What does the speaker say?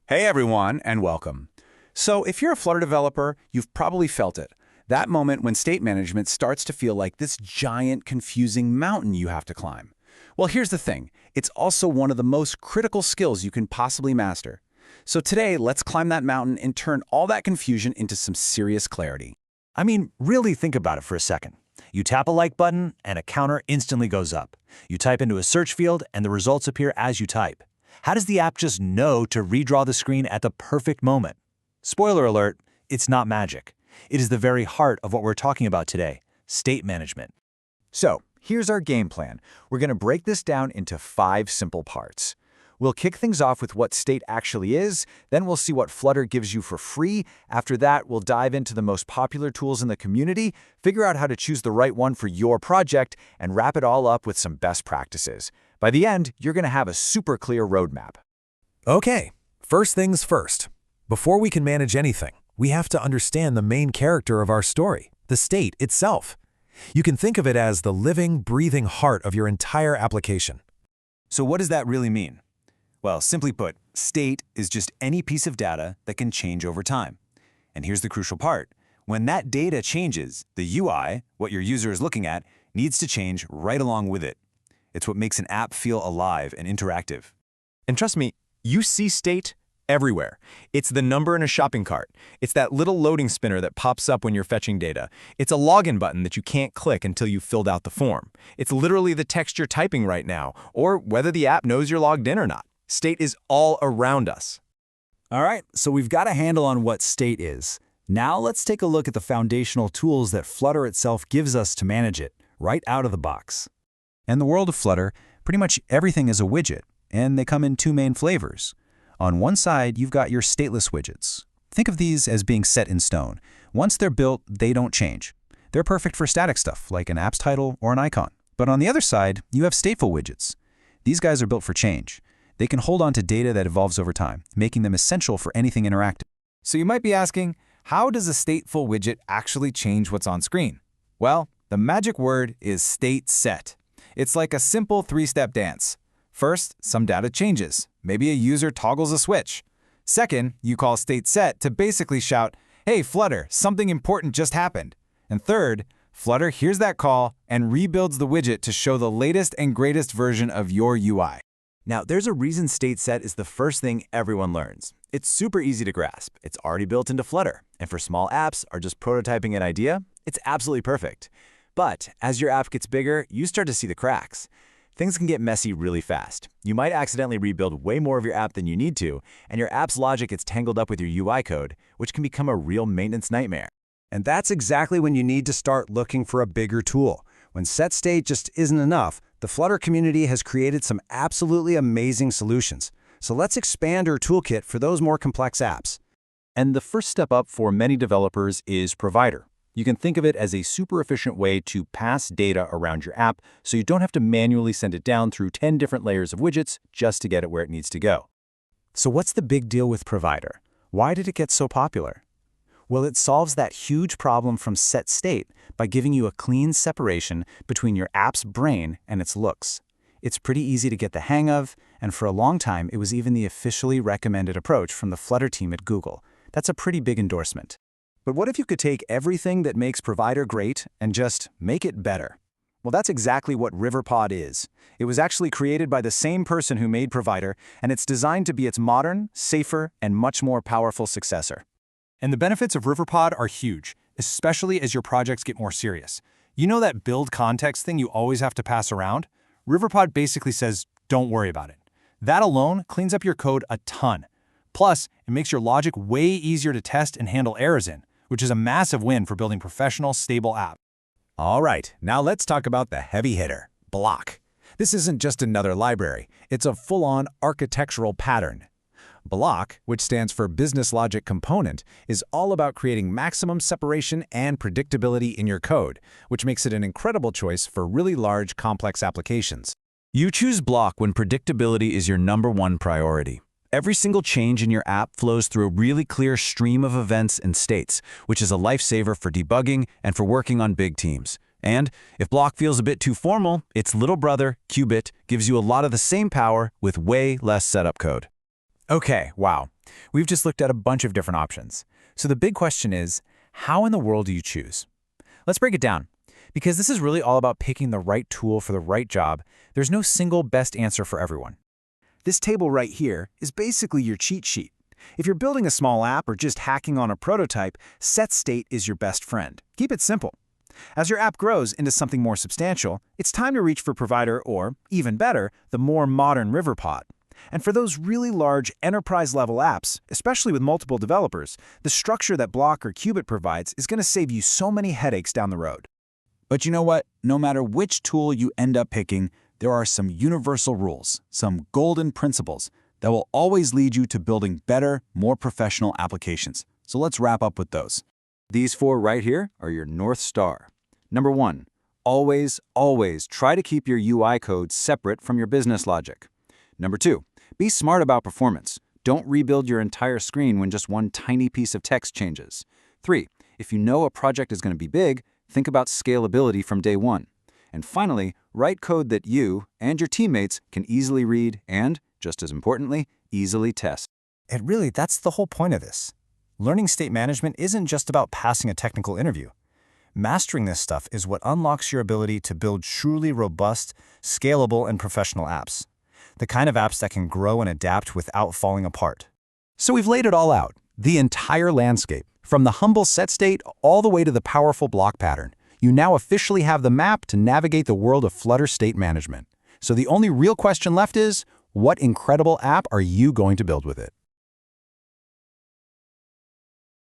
Hey everyone, and welcome. So if you're a Flutter developer, you've probably felt it. That moment when state management starts to feel like this giant, confusing mountain you have to climb. Well, here's the thing. It's also one of the most critical skills you can possibly master. So today, let's climb that mountain and turn all that confusion into some serious clarity. I mean, really think about it for a second. You tap a like button and a counter instantly goes up. You type into a search field and the results appear as you type. How does the app just know to redraw the screen at the perfect moment? Spoiler alert, it's not magic. It is the very heart of what we're talking about today, state management. So, here's our game plan. We're going to break this down into 5 simple parts. We'll kick things off with what state actually is, then we'll see what Flutter gives you for free. After that, we'll dive into the most popular tools in the community, figure out how to choose the right one for your project, and wrap it all up with some best practices. By the end, you're going to have a super clear roadmap. Okay, first things first. Before we can manage anything, we have to understand the main character of our story, the state itself. You can think of it as the living, breathing heart of your entire application. So what does that really mean? Well, simply put, state is just any piece of data that can change over time. And here's the crucial part. When that data changes, the UI, what your user is looking at, needs to change right along with it. It's what makes an app feel alive and interactive. And trust me, you see state everywhere. It's the number in a shopping cart. It's that little loading spinner that pops up when you're fetching data. It's a login button that you can't click until you've filled out the form. It's literally the text you're typing right now, or whether the app knows you're logged in or not. State is all around us. All right, so we've got a handle on what state is. Now let's take a look at the foundational tools that Flutter itself gives us to manage it, right out of the box. In the world of Flutter, pretty much everything is a widget, and they come in 2 main flavors. On one side, you've got your stateless widgets. Think of these as being set in stone. Once they're built, they don't change. They're perfect for static stuff, like an app's title or an icon. But on the other side, you have stateful widgets. These guys are built for change. They can hold on to data that evolves over time, making them essential for anything interactive. So you might be asking, how does a stateful widget actually change what's on screen? Well, the magic word is state set. It's like a simple 3-step dance. First, some data changes. Maybe a user toggles a switch. Second, you call state set to basically shout, "Hey Flutter, something important just happened." And third, Flutter hears that call and rebuilds the widget to show the latest and greatest version of your UI. Now, there's a reason state set is the first thing everyone learns. It's super easy to grasp. It's already built into Flutter. And for small apps or just prototyping an idea, it's absolutely perfect. But as your app gets bigger, you start to see the cracks. Things can get messy really fast. You might accidentally rebuild way more of your app than you need to, and your app's logic gets tangled up with your UI code, which can become a real maintenance nightmare. And that's exactly when you need to start looking for a bigger tool. When setState just isn't enough, the Flutter community has created some absolutely amazing solutions. So let's expand our toolkit for those more complex apps. And the first step up for many developers is Provider. You can think of it as a super efficient way to pass data around your app so you don't have to manually send it down through 10 different layers of widgets just to get it where it needs to go. So what's the big deal with Provider? Why did it get so popular? Well, it solves that huge problem from setState by giving you a clean separation between your app's brain and its looks. It's pretty easy to get the hang of, and for a long time, it was even the officially recommended approach from the Flutter team at Google. That's a pretty big endorsement. But what if you could take everything that makes Provider great and just make it better? Well, that's exactly what Riverpod is. It was actually created by the same person who made Provider, and it's designed to be its modern, safer, and much more powerful successor. And the benefits of Riverpod are huge, especially as your projects get more serious. You know that build context thing you always have to pass around? Riverpod basically says, don't worry about it. That alone cleans up your code a ton. Plus, it makes your logic way easier to test and handle errors in, which is a massive win for building professional, stable apps. All right, now let's talk about the heavy hitter, Bloc. This isn't just another library. It's a full-on architectural pattern. Bloc, which stands for Business Logic Component, is all about creating maximum separation and predictability in your code, which makes it an incredible choice for really large, complex applications. You choose Bloc when predictability is your #1 priority. Every single change in your app flows through a really clear stream of events and states, which is a lifesaver for debugging and for working on big teams. And if Bloc feels a bit too formal, its little brother, Cubit, gives you a lot of the same power with way less setup code. Okay, wow. We've just looked at a bunch of different options. So the big question is, how in the world do you choose? Let's break it down. Because this is really all about picking the right tool for the right job, there's no single best answer for everyone. This table right here is basically your cheat sheet. If you're building a small app or just hacking on a prototype, setState is your best friend. Keep it simple. As your app grows into something more substantial, it's time to reach for Provider or, even better, the more modern Riverpod. And for those really large enterprise-level apps, especially with multiple developers, the structure that Bloc or Cubit provides is going to save you so many headaches down the road. But you know what? No matter which tool you end up picking, there are some universal rules, some golden principles that will always lead you to building better, more professional applications. So let's wrap up with those. These 4 right here are your North Star. Number 1, always try to keep your UI code separate from your business logic. Number 2, be smart about performance. Don't rebuild your entire screen when just one tiny piece of text changes. 3, if you know a project is going to be big, think about scalability from day one. And finally, write code that you and your teammates can easily read and, just as importantly, easily test. And really, that's the whole point of this. Learning state management isn't just about passing a technical interview. Mastering this stuff is what unlocks your ability to build truly robust, scalable, and professional apps. The kind of apps that can grow and adapt without falling apart. So we've laid it all out, the entire landscape, from the humble setState all the way to the powerful block pattern. You now officially have the map to navigate the world of Flutter state management. So the only real question left is, what incredible app are you going to build with it?